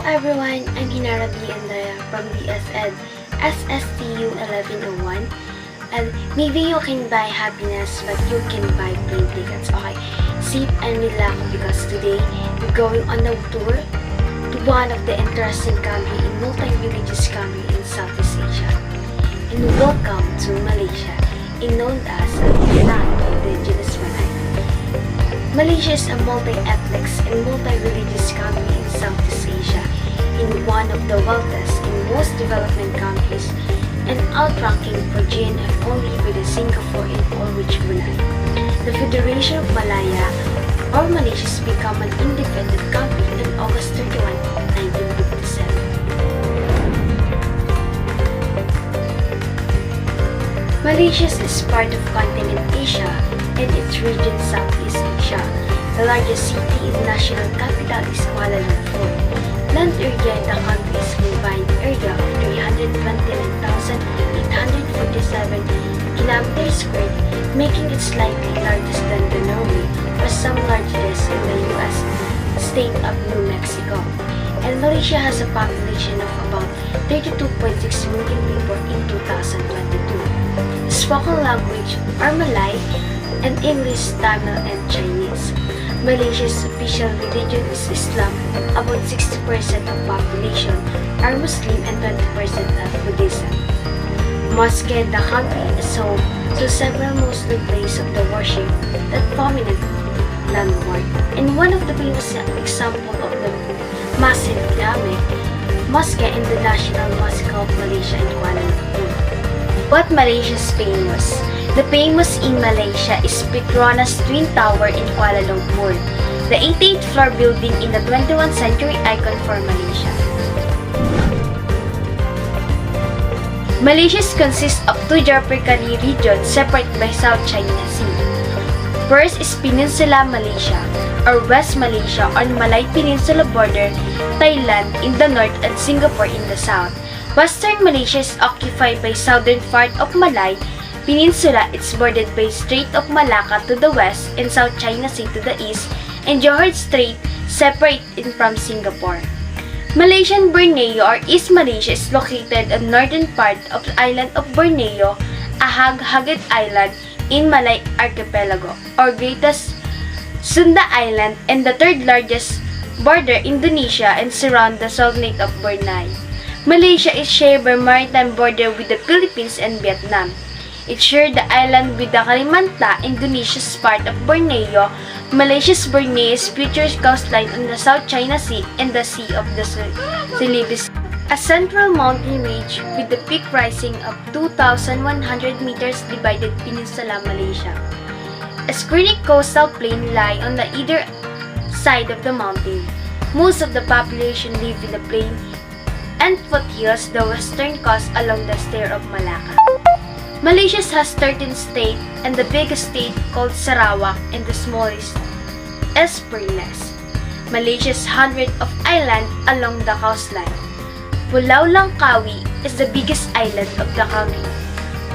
everyone, I'm Hinara B. Andrea from DSED SSTU 1101, and maybe you can buy happiness but you can buy plane tickets. Okay, sit and relax because today we're going on a tour to one of the interesting country in multi-religious country in Southeast Asia. And welcome to Malaysia, known as the land of the Indigenous Malay. Malaysia is a multi-ethnic and multi-religious country in Southeast Asia, in one of the wealthiest and most developing countries, and outranking for GNF only with Singapore in all-rich Malay. The Federation of Malaya, or Malaysia, has become an independent country on August 31, 1957. Malaysia is part of continent Asia and its region Southeast Asia. The largest city and national capital is Kuala Lumpur. Land area in the country is combined area of 329,847 km², making it slightly larger than the Norway or some largest in the U.S. state of New Mexico. And Malaysia has a population of about 32.6 million people in 2022. Spoken language are Malay and English, Tamil, and Chinese. Malaysia's official religion is Islam. About 60% of population are Muslim and 20% are Buddhism. Mosque in the country is home to several Muslim places of the worship that prominent landmark. And one of the famous examples of the massive Islamic mosque in the National Mosque of Malaysia in Kuala Lumpur. What Malaysia is famous? The famous in Malaysia is Petronas Twin Tower in Kuala Lumpur, the 88th floor building in the 21st century icon for Malaysia. Malaysia consists of two geographically regions separated by South China Sea. First is Peninsula Malaysia, or West Malaysia on Malay Peninsula border, Thailand in the north and Singapore in the south. Western Malaysia is occupied by southern part of Malay Peninsula. It's bordered by Strait of Malacca to the west and South China Sea to the east, and Johor Strait separated from Singapore. Malaysian Borneo or East Malaysia is located on northern part of the island of Borneo, a Hagit Island in Malay Archipelago, or greatest Sunda Island, and the third largest border Indonesia and surround the Sultanate of Brunei. Malaysia is shared by maritime border with the Philippines and Vietnam. It shares the island with the Kalimantan, Indonesia's part of Borneo. Malaysia's Borneo's future coastline on the South China Sea and the Sea of the Celebes. A central mountain range with the peak rising of 2,100 meters divided Peninsula Malaysia. A scenic coastal plain lie on the either side of the mountain. Most of the population live in the plain and foothills, the western coast along the Strait of Malacca. Malaysia has 13 states, and the biggest state called Sarawak and the smallest is Perlis. Malaysia's hundreds of islands along the coastline. Pulau Langkawi is the biggest island of the country.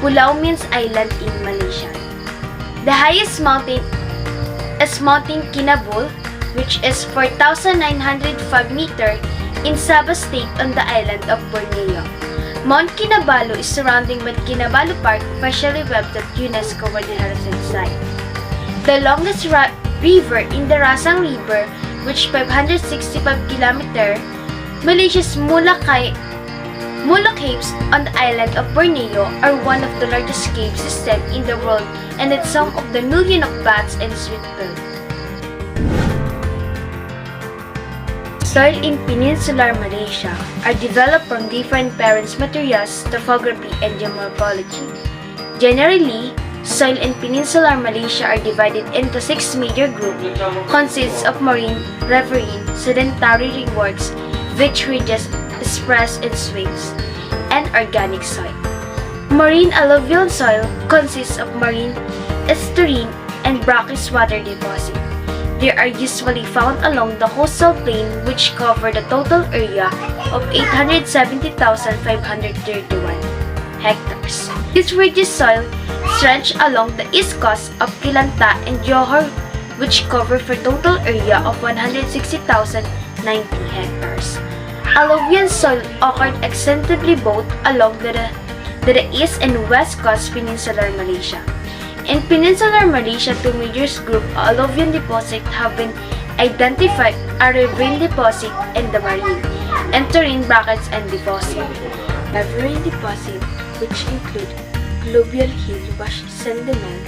Pulau means island in Malaysia. The highest mountain is Mountain Kinabalu, which is 4,905 meters in Sabah State on the island of Borneo. Mount Kinabalu is surrounded by Kinabalu Park, officially webbed at UNESCO World Heritage Site. The longest river in the Rasang River, which 565 km, Malaysia's Mula Caves on the island of Borneo are one of the largest cave systems in the world, and it's home of the million of bats and sweet birds. Soil in peninsular Malaysia are developed from different parent materials, topography, and geomorphology. Generally, soil in peninsular Malaysia are divided into 6 major groups, consists of marine, riverine, sedentary works, which ridges, express and swings, and organic soil. Marine alluvial soil consists of marine, estuarine, and brackish water deposits. They are usually found along the coastal plain, which cover the total area of 870,531 hectares. This ridgy soil stretch along the east coast of Kelantan and Johor, which cover for total area of 160,090 hectares. Alluvial soil occurred extensively both along the east and west coast peninsular Malaysia. In peninsular Malaysia, two major groups of alluvial deposits have been identified: a riverine deposit and the marine and terrain brackets and deposit. Riverine deposit, which include alluvial hill wash sediment,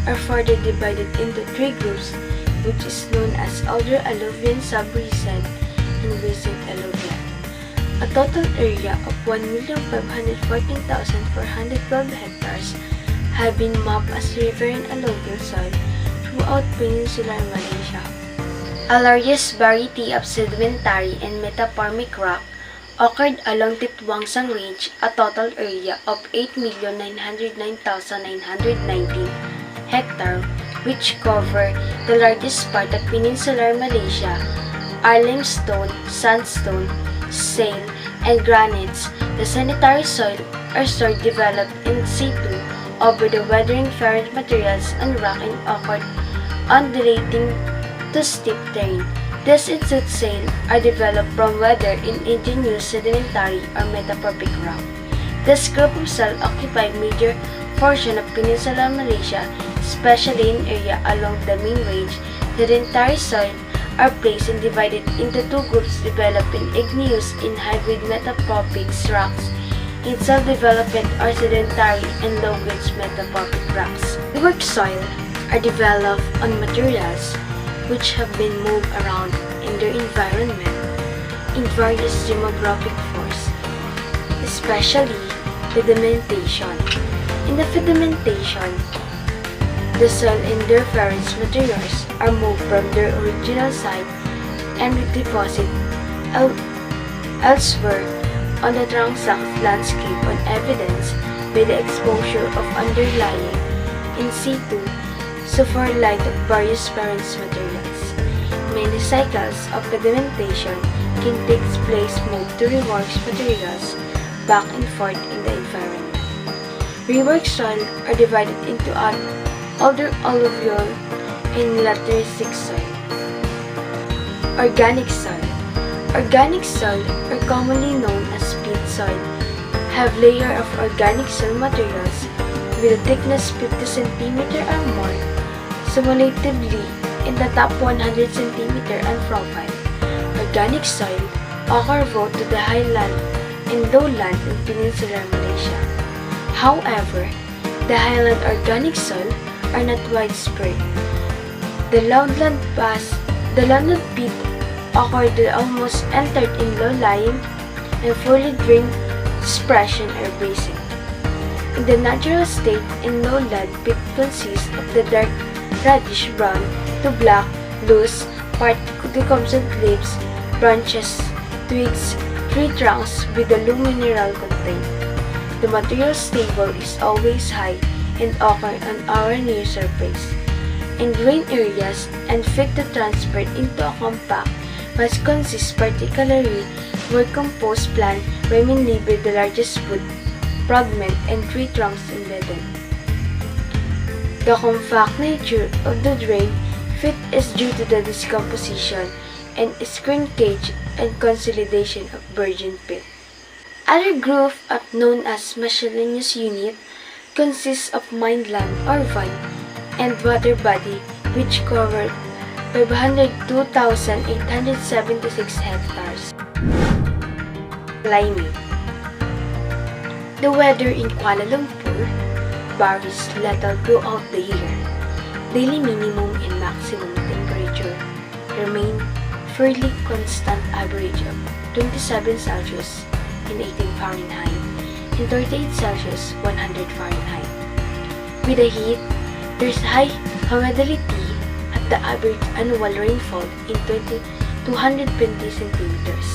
are further divided into three groups, which is known as older alluvial, sub-recent, and recent alluvial. A total area of 1,514,412 hectares have been mapped as riverine alluvial soil throughout peninsular Malaysia. A largest variety of sedimentary and metamorphic rock occurred along Titwangsang Range, a total area of 8,909,919 hectares, which cover the largest part of peninsular Malaysia, are limestone, sandstone, shale, and granites. The sanitary soil are soil developed in situ over the weathering ferrous materials and rock and occurred undulating to steep terrain. These in-situ soil are developed from weather in indigenous sedimentary or metamorphic rock. This group of soil occupy major portion of peninsular Malaysia, especially in area along the main range. Sedimentary soil are placed and divided into two groups developed in igneous and hybrid metamorphic rocks, in self-development or sedentary and low-grade metamorphic rocks. River soil are developed on materials which have been moved around in their environment in various demographic forces, especially sedimentation. In the sedimentation, the soil and their ferrous materials are moved from their original site and redeposited elsewhere on the transect landscape on evidence by the exposure of underlying in situ sulfur light of various ferrous materials. Many cycles of sedimentation can take place moved to reworks materials back and forth in the environment. Rework soil are divided into older alluvial and lateritic soil. Organic soil. Organic soil, or commonly known as peat soil, have layer of organic soil materials with a thickness 50 cm or more, cumulatively in the top 100 cm and profile. Organic soil occur both to the highland and lowland in peninsular Malaysia. However, the highland organic soil are not widespread. The lowland peat occurred almost entered in low-lying and fully drained depression or basin. In the natural state, in lowland peat consists of the dark reddish brown to black, loose, part decomposed leaves, branches, twigs, tree trunks with a low mineral content. The material table is always high and occur on our near surface. In grain areas and fit to transport into a compact must consist particularly where composed plant remain labor the largest food fragment and tree trunks embedded. The compact nature of the drain fit is due to the decomposition and shrinkage and consolidation of virgin pit. Other group known as miscellaneous unit consists of mineland or vine and water body which covered 502,876 hectares. Climate. The weather in Kuala Lumpur varies little throughout the year. Daily minimum and maximum temperature remain fairly constant, average of 27 Celsius and 18 Fahrenheit and 38 Celsius 100 Fahrenheit. With the heat, there's high humidity at the average annual rainfall in 220 centimeters.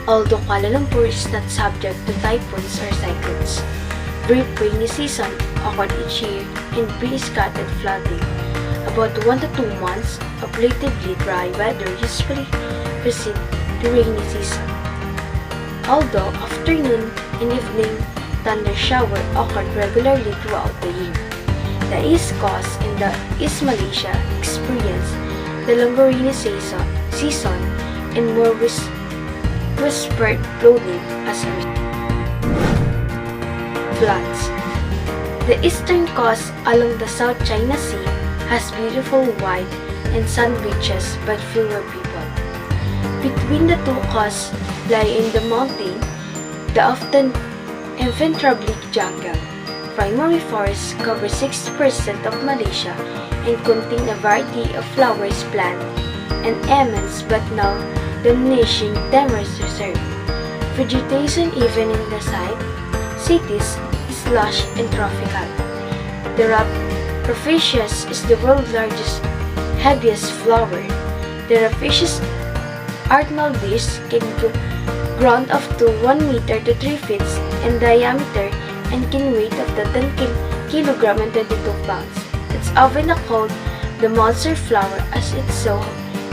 Although Kuala Lumpur is not subject to typhoons or cyclones, brief rainy season occurred each year and pre-scattered flooding. About 1 to 2 months of relatively dry weather usually precede the rainy season. Although afternoon and evening thunder shower occurred regularly throughout the year. The East Coast and the East Malaysia experience the longer rainy season and more whispered floating as a floods. The eastern coast along the South China Sea has beautiful white and sand beaches but fewer people. Between the two coasts lie in the mountain, the often impenetrable jungle. Primary forests cover 60% of Malaysia and contain a variety of flowers, plants, and immense but now diminishing timber reserve. Vegetation even in the cities is lush and tropical. The rapacious is the world's largest, heaviest flower. The rapacious Arnoldius can grow up to 1 meter to 3 feet in diameter and can weigh up to 10 kg and 22 pounds. It's often called the monster flower as it's so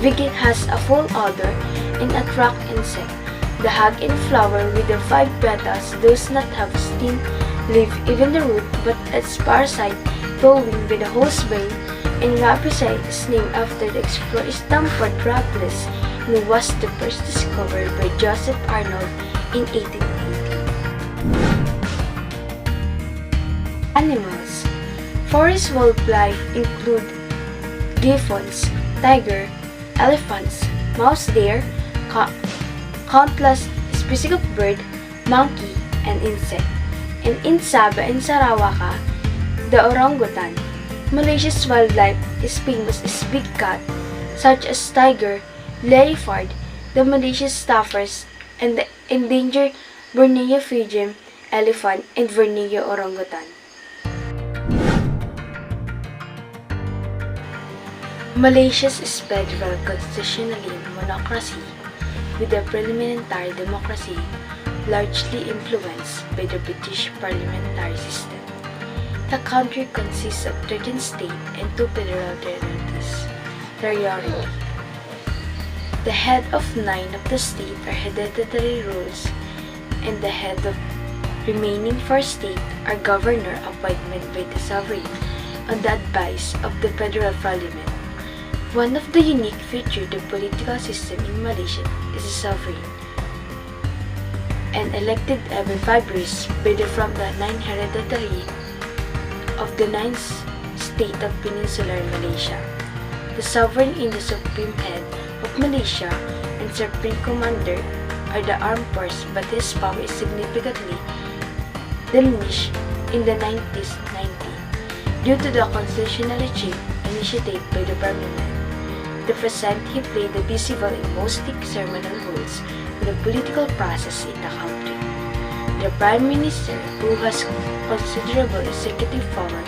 big it has a full odor and attract insects. The hag in flower with the 5 petals does not have stem, leaf, even the root, but its parasite flowing with the whole vein, and rapacite is named after the explorer Stamford Raffles, who was the first discovered by Joseph Arnold in 1880. Animals. Forest wildlife include griffons, tiger, elephants, mouse deer, countless species of bird, monkey, and insect. And in Sabah and Sarawak, the orangutan. Malaysia's wildlife is famous as big cat, such as tiger, leopard, the Malaysian staffers, and the endangered Borneo Fijian elephant and Borneo orangutan. Malaysia's is federal constitutionally monocracy, with a parliamentary democracy largely influenced by the British parliamentary system. The country consists of 13 states and 2 federal territories. The head of 9 of the states are hereditary rules, and the head of remaining 4 states are governor appointed by the sovereign on the advice of the federal parliament. One of the unique features of the political system in Malaysia is the sovereign, and elected every 5 years from the 9 hereditary of the 9th state of Peninsular Malaysia. The sovereign is the supreme head of Malaysia and supreme commander are the armed forces, but his power is significantly diminished in the 1990s due to the constitutional change initiated by the parliament. The present, he played a visible and mostly ceremonial roles in the political process in the country. The Prime Minister, who has considerable executive power,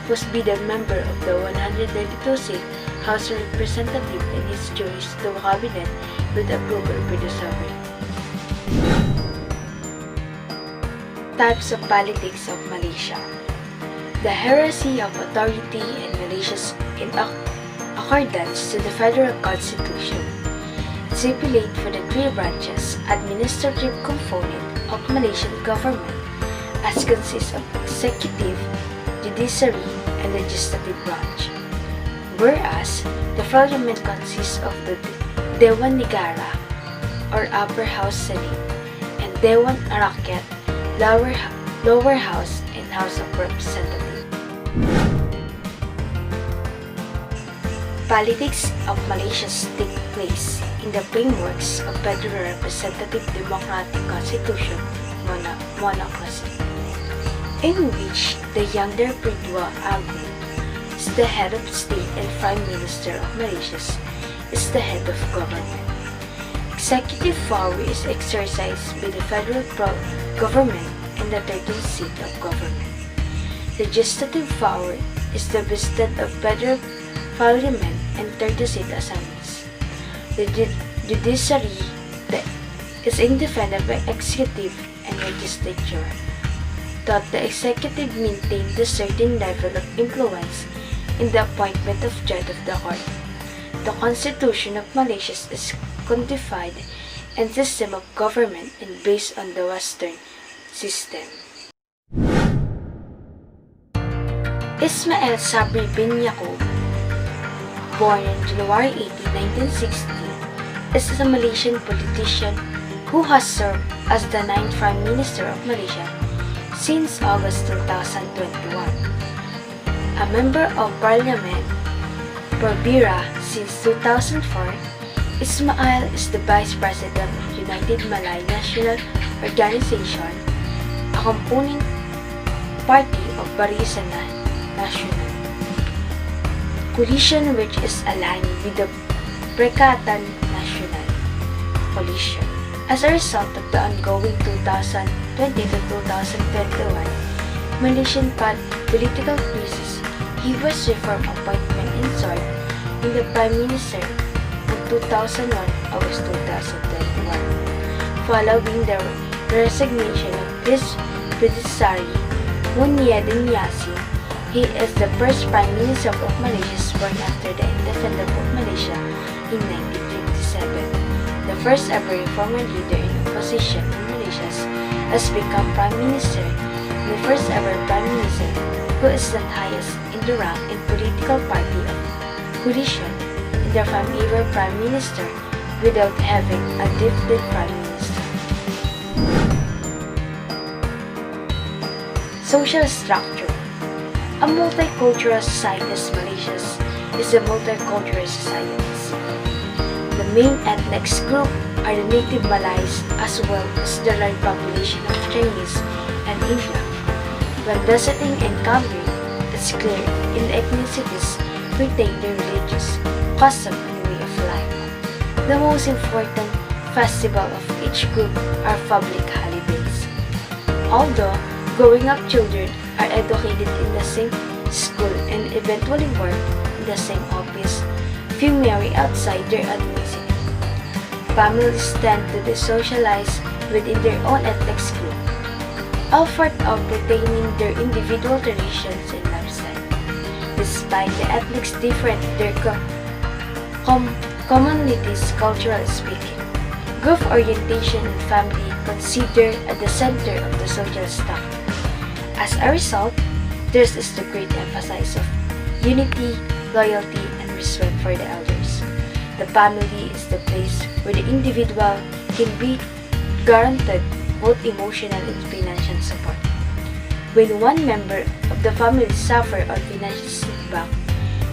must be the member of the 192-seat House of Representatives and his choice to cabinet with approval by the sovereign. Types of politics of Malaysia. The hierarchy of authority in Malaysia in accordance to the Federal Constitution stipulate for the 3 branches administrative component of Malaysian government as consists of executive, judiciary, and legislative branch. Whereas the parliament consists of the Dewan Negara or upper house Senate and Dewan Rakyat, lower house, and House of Representatives. Politics of Malaysia take place in the frameworks of Federal Representative Democratic Constitution monocracy, in which the younger Perdua Agung is the head of state and Prime Minister of Malaysia is the head of government. Executive power is exercised by the federal government and the 13th seat of government. Legislative power is the vested of federal parliament and 30-seat assemblies. The judiciary is independent by executive and legislature. That the executive maintains a certain level of influence in the appointment of judge of the court. The Constitution of Malaysia is codified and system of government and based on the Western system. Ismail Sabri bin Yaqub, born on January 18, 1960, is a Malaysian politician, who has served as the 9th Prime Minister of Malaysia since August 2021. A Member of Parliament for Bira since 2004, Ismail is the Vice President of United Malay National Organization, a component party of Barisan Nasional Coalition, which is aligned with the Perikatan Nasional Coalition. As a result of the ongoing 2020 to 2021 Malaysian political crisis, he was reform appointment installed in the Prime Minister in 2001 August 2021. Following the resignation of his predecessor, Muhyiddin Yassin, he is the first Prime Minister of Malaysia sworn after the independence of Malaysia in 1957. The first ever former leader in opposition in Malaysia has become Prime Minister, the first ever Prime Minister who is the highest in the rank in political party of coalition in the from ever Prime Minister without having a deputy Prime Minister. Social structure. A multicultural society as Malaysia is a multicultural society. The main ethnic group are the native Malays as well as the large population of Chinese and Indian. When visiting and encountering, it's clear in the ethnicities retain their religious custom and way of life. The most important festival of each group are public holidays. Although growing up children are educated in the same school and eventually work in the same office, few marry outside their ethnicity. Families tend to desocialize within their own ethnic group, effort of retaining their individual traditions and lifestyle. Despite the ethnic different their communities culturally speaking, group orientation and family considered at the center of the social structure. As a result, there is the great emphasis of unity, loyalty, and respect for the elders. The family is the place where the individual can be guaranteed both emotional and financial support. When one member of the family suffers or financial setback,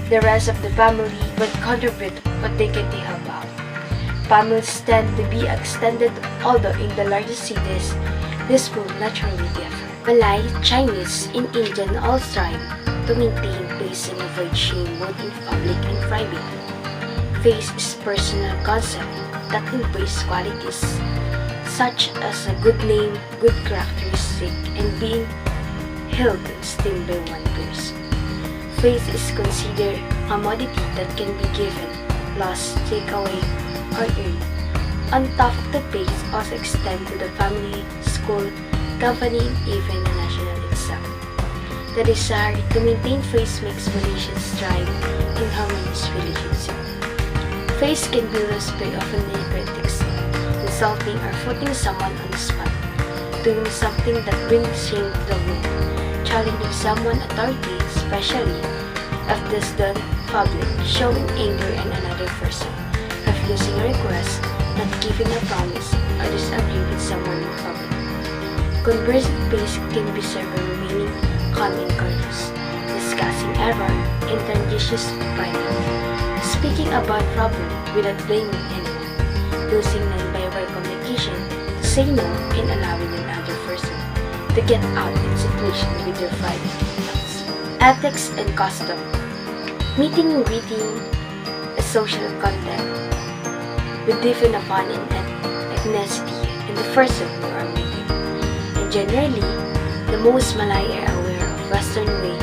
the rest of the family will contribute what they can to help out. Families tend to be extended, although in the largest cities, this will naturally differ. Malay, Chinese, and Indian all strive to maintain peace and avoid shame both in public and private. Faith is a personal concept that embraces qualities such as a good name, good characteristic, and being held in esteem by one person. Faith is considered a commodity that can be given, lost, taken away, or earned. On top of the faith also extend to the family, school, company, and even the national itself. The desire to maintain faith makes Malaysians strive in harmonious relationship. Faith can be lost by offending critics, insulting or putting someone on the spot, doing something that brings shame to the world, challenging someone's authority, especially if this done public, showing anger in another person, refusing a request, not giving a promise, or disagreeing with someone in public. Conversing faith can be served by remaining calm and courteous, discussing error and transitions privately, speaking about problem without blaming anyone, using non-verbal communication to say no and allowing another person to get out in situation with their private thoughts. Ethics and custom. Meeting and greeting a social contact with different upon an ethnicity and the person you are meeting. Generally, the most Malay are aware of Western way,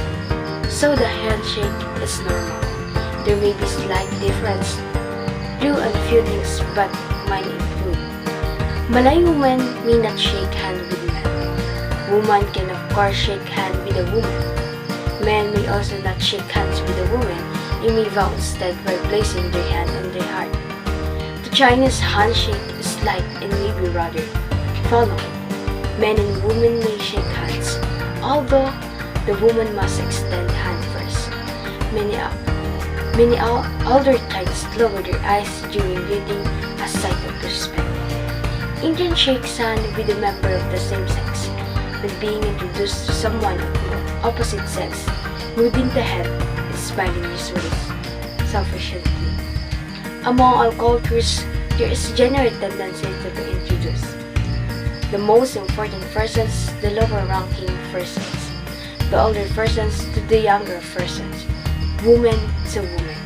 so the handshake is normal. There may be slight difference due on feelings, but mine include. Malay women may not shake hands with men. Woman can of course shake hands with a woman. Men may also not shake hands with a woman and may vow instead by placing their hand on their heart. The Chinese handshake is light and may be rather formal. Men and women may shake hands, although the woman must extend hand first. Many older Chinese lower their eyes during greeting as sign of respect. Indian shakes hand with a member of the same sex when being introduced to someone of the opposite sex, nodding the head and smiling usually selfishly. Among all cultures, there is a general tendency to be introduced. The most important persons, the lower-ranking persons, the older persons to the younger persons, woman to woman.